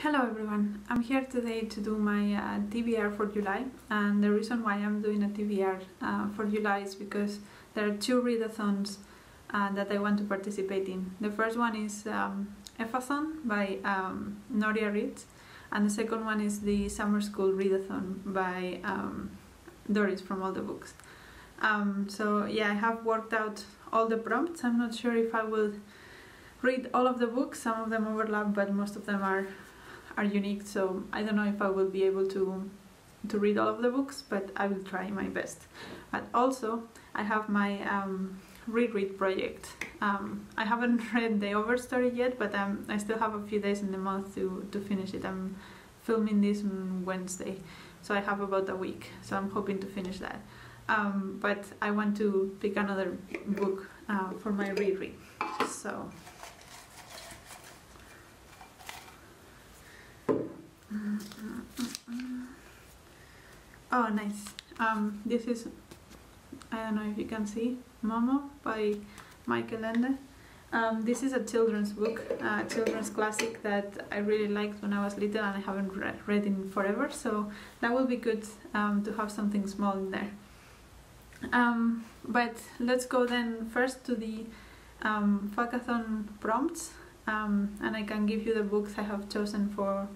Hello everyone, I'm here today to do my TBR for July, and the reason why I'm doing a TBR for July is because there are two readathons that I want to participate in. The first one is FuckAThon by Noria Reads, and the second one is the Summer School Readathon by Doris from All the Books. So yeah, I have worked out all the prompts. I'm not sure if I will read all of the books. Some of them overlap, but most of them are unique, so I don't know if I will be able to read all of the books, but I will try my best. But also I have my reread project. I haven't read the Overstory yet, but I still have a few days in the month to finish it. I'm filming this on Wednesday, so I have about a week, so I'm hoping to finish that. But I want to pick another book for my reread, so oh nice. This is, I don't know if you can see, MOMO by Michael Ende. This is a children's book, a children's classic that I really liked when I was little and I haven't read in forever, so that will be good to have something small in there. But let's go then first to the FuckAThon Prompts, and I can give you the books I have chosen for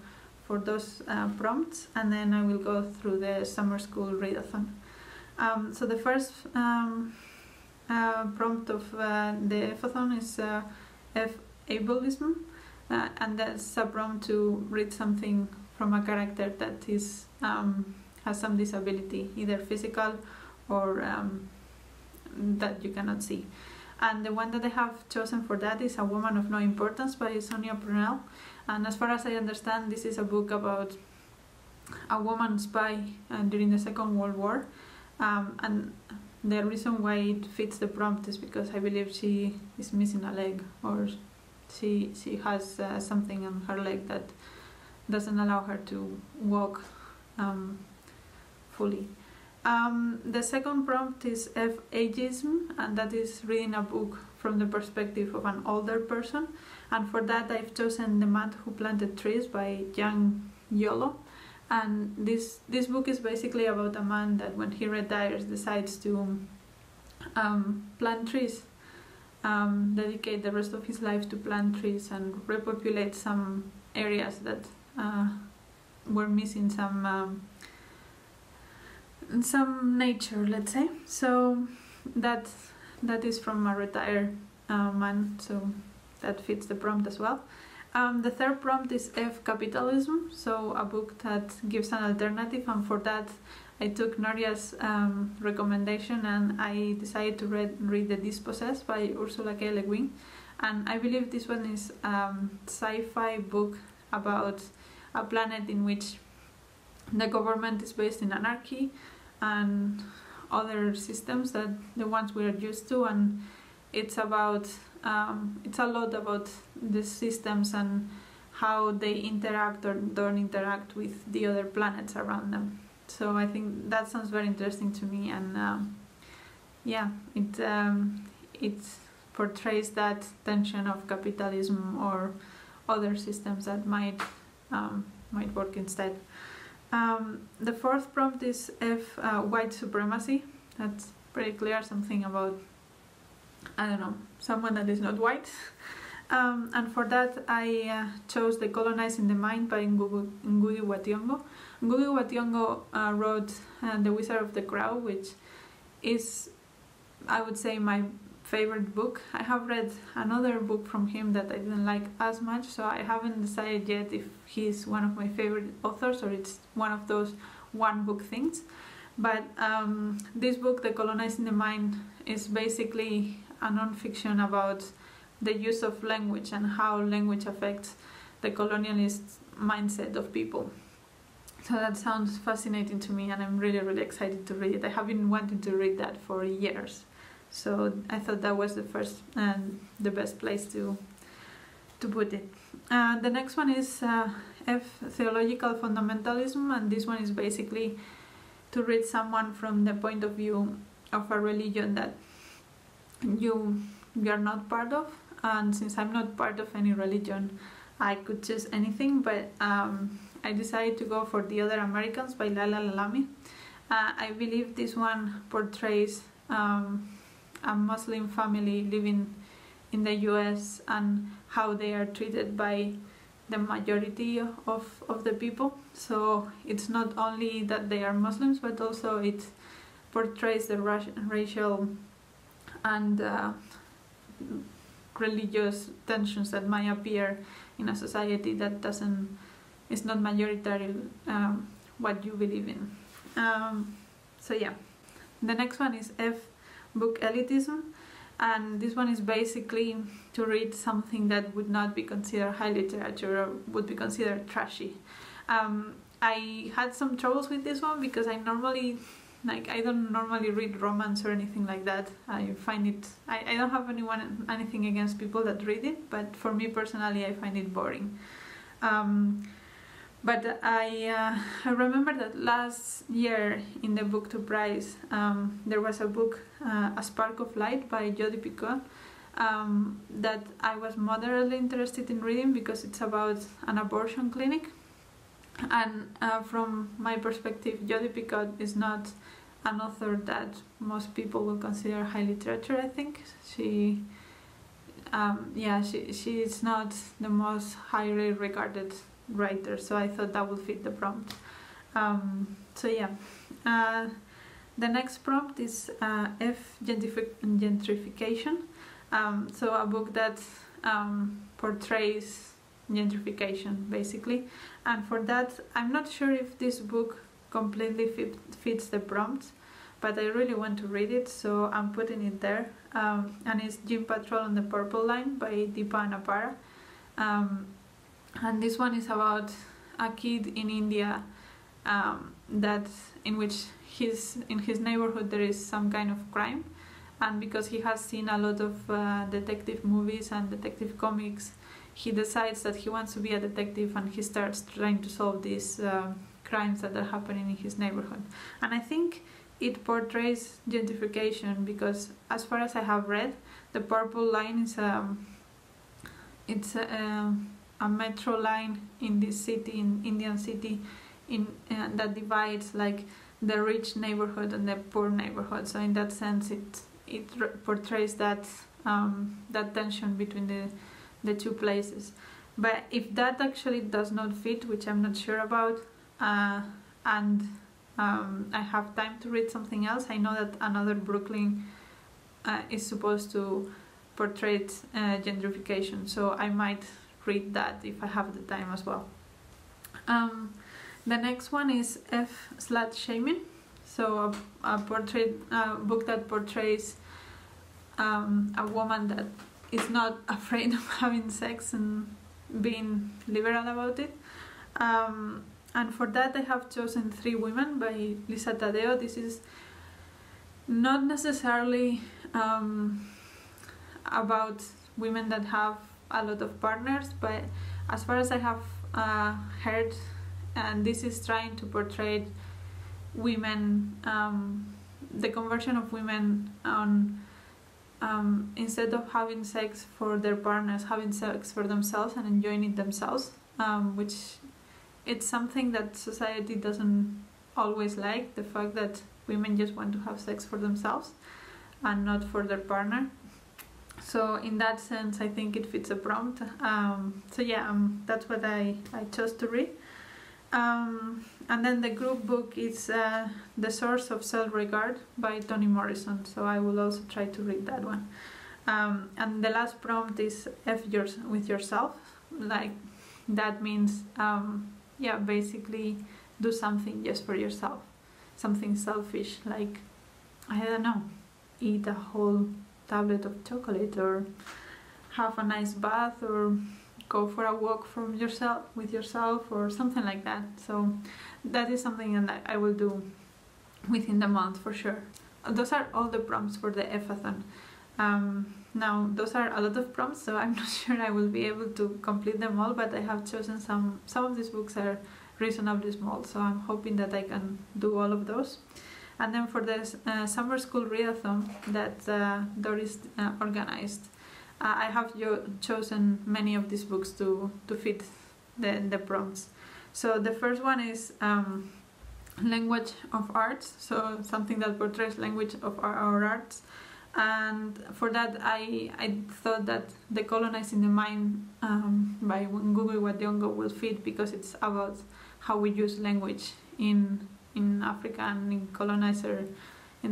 those prompts, and then I will go through the Summer School Readathon. So the first prompt of the FuckAThon is Ableism, and that's a prompt to read something from a character that is has some disability, either physical or that you cannot see. And the one that I have chosen for that is A Woman of No Importance by Sonia Prunell. And as far as I understand, this is a book about a woman spy during the Second World War. And the reason why it fits the prompt is because I believe she is missing a leg, or she has something on her leg that doesn't allow her to walk fully. The second prompt is Ageism, and that is reading a book from the perspective of an older person, and for that I've chosen The Man Who Planted Trees by Jean Giono. And this book is basically about a man that when he retires decides to plant trees, dedicate the rest of his life to plant trees and repopulate some areas that were missing some nature, let's say. So that is from a retired man, so that fits the prompt as well. The third prompt is Capitalism, so a book that gives an alternative, and for that I took Noria's recommendation and I decided to read The Dispossessed by Ursula K, LeGuin. And I believe this one is a sci-fi book about a planet in which the government is based in anarchy and other systems that the ones we are used to, and it's about it's a lot about the systems and how they interact or don't interact with the other planets around them. So I think that sounds very interesting to me, and yeah, it portrays that tension of capitalism or other systems that might work instead. The fourth prompt is White Supremacy. That's pretty clear, something about, I don't know, someone that is not white. And for that I chose Decolonizing the Mind by Ngugi wa Thiong'o. Ngugi wa Thiong'o wrote The Wizard of the Crow, which is, I would say, my favorite book. I have read another book from him that I didn't like as much, so I haven't decided yet if he's one of my favorite authors or it's one of those one book things. But this book, Decolonizing the Mind, is basically a non-fiction about the use of language and how language affects the colonialist mindset of people. So that sounds fascinating to me, and I'm really excited to read it. I have been wanting to read that for years, so I thought that was the first and the best place to put it. The next one is Theological Fundamentalism, and this one is basically to read someone from the point of view of a religion that you are not part of. And since I'm not part of any religion, I could choose anything, but I decided to go for The Other Americans by Laila Lalami. I believe this one portrays a Muslim family living in the US and how they are treated by the majority of the people. So it's not only that they are Muslims, but also it portrays the racial and religious tensions that might appear in a society that is not majoritary what you believe in. So yeah, the next one is Book Elitism, and this one is basically to read something that would not be considered high literature or would be considered trashy. I had some troubles with this one because I don't normally read romance or anything like that. I find it, I don't have anything against people that read it, but for me personally I find it boring. But I remember that last year in the Book to Prize there was a book, A Spark of Light by Jodi Picoult, that I was moderately interested in reading because it's about an abortion clinic. And from my perspective, Jodi Picoult is not an author that most people will consider high literature. I think she is not the most highly regarded writer, so I thought that would fit the prompt. So yeah, the next prompt is Gentrification. So a book that portrays gentrification basically, and for that I'm not sure if this book completely fits the prompt, but I really want to read it, so I'm putting it there. And it's Gym Patrol on the Purple Line by Deepa Anapara. And this one is about a kid in India in which in his neighborhood there is some kind of crime, and because he has seen a lot of detective movies and detective comics, he decides that he wants to be a detective, and he starts trying to solve these crimes that are happening in his neighborhood. And I think it portrays gentrification because, as far as I have read, the Purple Line is a metro line in this city, in Indian city, that divides like the rich neighborhood and the poor neighborhood. So in that sense, it portrays that tension between the two places. But if that actually does not fit, which I'm not sure about, and I have time to read something else, I know that Another Brooklyn is supposed to portray gentrification, so I might read that if I have the time as well. The next one is Slut-shaming, so a book that portrays a woman that is not afraid of having sex and being liberal about it. And for that I have chosen Three Women by Lisa Taddeo. This is not necessarily about women that have a lot of partners, but as far as I have heard, and this is trying to portray women, the conversion of women on instead of having sex for their partners, having sex for themselves and enjoying it themselves, which it's something that society doesn't always like, the fact that women just want to have sex for themselves and not for their partner. So in that sense I think it fits a prompt. So yeah, that's what I chose to read. And then the group book is The Source of Self-Regard by Toni Morrison, so I will also try to read that one. And the last prompt is with yourself, like that means basically do something just for yourself, something selfish, like I don't know, eat a whole tablet of chocolate, or have a nice bath, or go for a walk with yourself, or something like that. So that is something that I will do within the month for sure. Those are all the prompts for the FuckAthon. Now those are a lot of prompts, so I'm not sure I will be able to complete them all, but I have chosen some of these books are reasonably small, so I'm hoping that I can do all of those. And then for the summer school readathon that Doris organized, I have chosen many of these books to fit the prompts. So the first one is language of arts, so something that portrays language of our arts. And for that I thought that Decolonizing the Mind by Ngugi Thiongo will fit, because it's about how we use language in Africa and in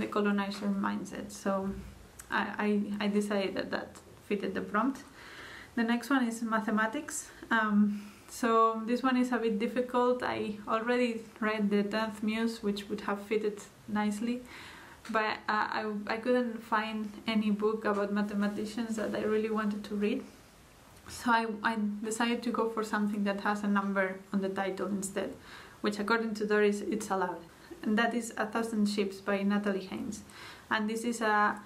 the colonizer mindset. So I decided that fitted the prompt. The next one is mathematics. So this one is a bit difficult. I already read the 10th Muse, which would have fitted nicely, but I couldn't find any book about mathematicians that I really wanted to read. So I decided to go for something that has a number on the title instead, which according to Doris, it's allowed. And that is 1,000 Ships by Natalie Haynes. And this is a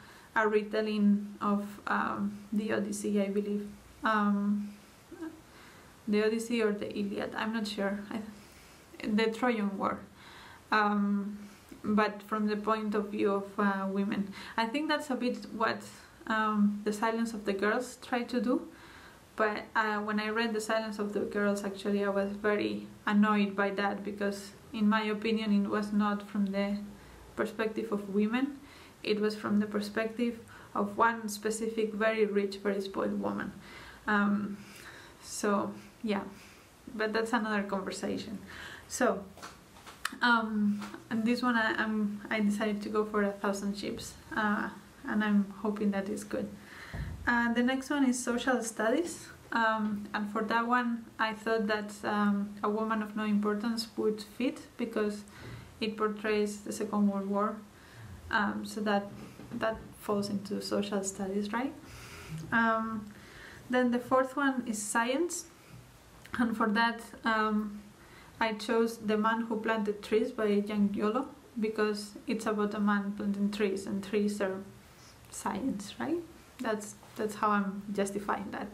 retelling of the Odyssey, I believe. The Odyssey or the Iliad, I'm not sure. The Trojan War. But from the point of view of women. I think that's a bit what The Silence of the Girls tried to do. But when I read The Silence of the Girls, actually I was very annoyed by that, because in my opinion it was not from the perspective of women, it was from the perspective of one specific very rich, very spoiled woman. So yeah, but that's another conversation. So and this one I decided to go for 1,000 Ships, and I'm hoping that is good. The next one is social studies, and for that one I thought that A Woman of No Importance would fit, because it portrays the Second World War, so that falls into social studies, right? Then the fourth one is science, and for that I chose The Man Who Planted Trees by Jean Giono, because it's about a man planting trees, and trees are science, right? That's how I'm justifying that.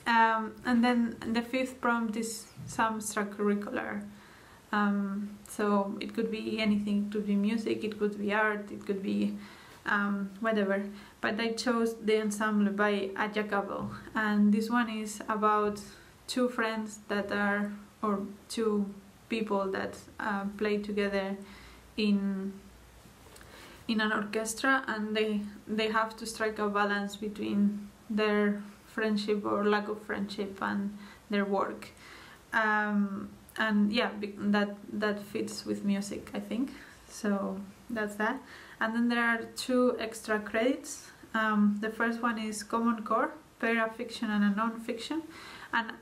And then the fifth prompt is some extracurricular. So it could be anything. It could be music, it could be art, it could be whatever. But I chose The Ensemble by Aja Kabel, and this one is about two friends that are, or two people that play together in an orchestra, and they have to strike a balance between their friendship or lack of friendship and their work. And yeah, that fits with music, I think. So that's that. And then there are two extra credits. The first one is Common Core, pair a fiction and a non-fiction, and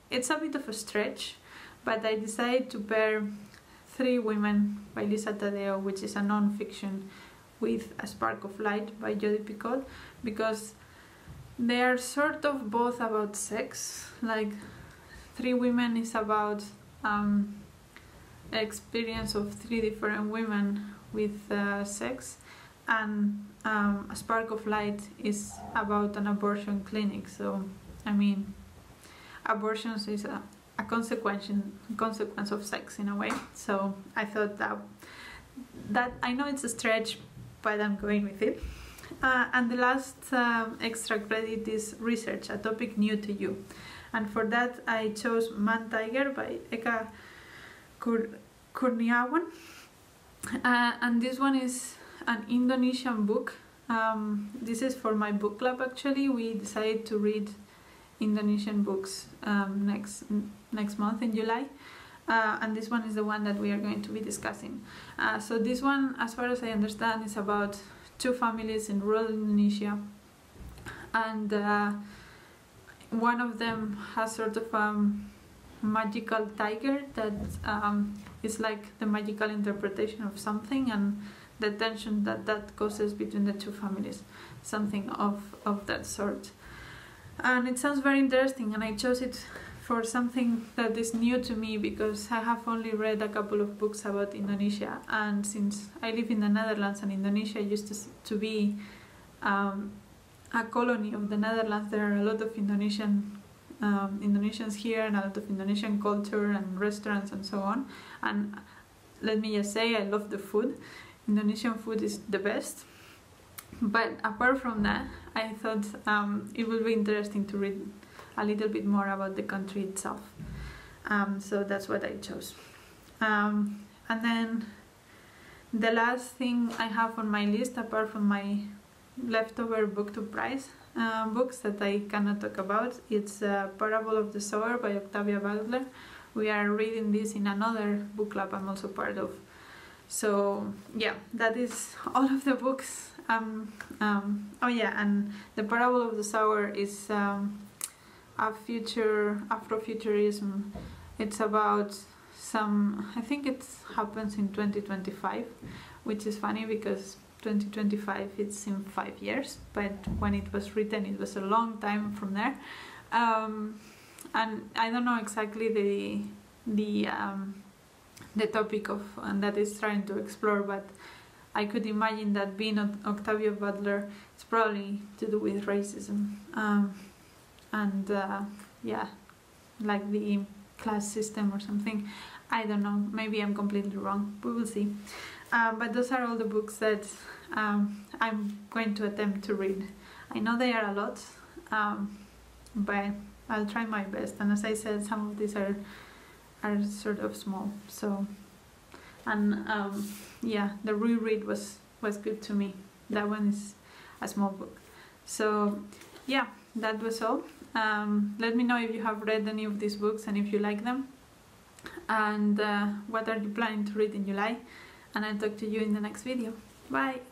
it's a bit of a stretch, but I decided to pair Three Women by Lisa Taddeo, which is a non-fiction, with A Spark of Light by Jodi Picoult, because they are sort of both about sex. Like Three Women is about experience of three different women with sex, and A Spark of Light is about an abortion clinic. So I mean, abortions is a consequence of sex in a way. So I thought that I know it's a stretch, but I'm going with it. And the last extra credit is research, a topic new to you. And for that I chose Man Tiger by Eka Kurniawan. And this one is an Indonesian book. This is for my book club actually. We decided to read Indonesian books next month in July. And this one is the one that we are going to be discussing. So this one, as far as I understand, is about two families in rural Indonesia, and one of them has sort of magical tiger that is like the magical interpretation of something, and the tension that causes between the two families, something of that sort. And it sounds very interesting, and I chose it for something that is new to me, because I have only read a couple of books about Indonesia, and since I live in the Netherlands and Indonesia used to be a colony of the Netherlands, there are a lot of Indonesians here, and a lot of Indonesian culture and restaurants and so on. And let me just say, I love the food. Indonesian food is the best. But apart from that, I thought it would be interesting to read a little bit more about the country itself. So that's what I chose. And then the last thing I have on my list, apart from my leftover book to prize books that I cannot talk about, it's Parable of the Sower by Octavia Butler. We are reading this in another book club I'm also part of. So yeah, that is all of the books. Oh yeah, and the Parable of the Sower is a future Afrofuturism. It's about some, I think it happens in 2025, which is funny because 2025 it's in 5 years, but when it was written it was a long time from there. And I don't know exactly the topic of and that it's trying to explore, but I could imagine that being Octavia Butler, it's probably to do with racism, yeah, like the class system or something. I don't know, maybe I'm completely wrong, we will see. But those are all the books that I'm going to attempt to read. I know they are a lot, but I'll try my best, and as I said, some of these are sort of small, so, and yeah, the reread was good to me. That one is a small book. So yeah, that was all. Let me know if you have read any of these books and if you like them, and what are you planning to read in July, and I'll talk to you in the next video. Bye!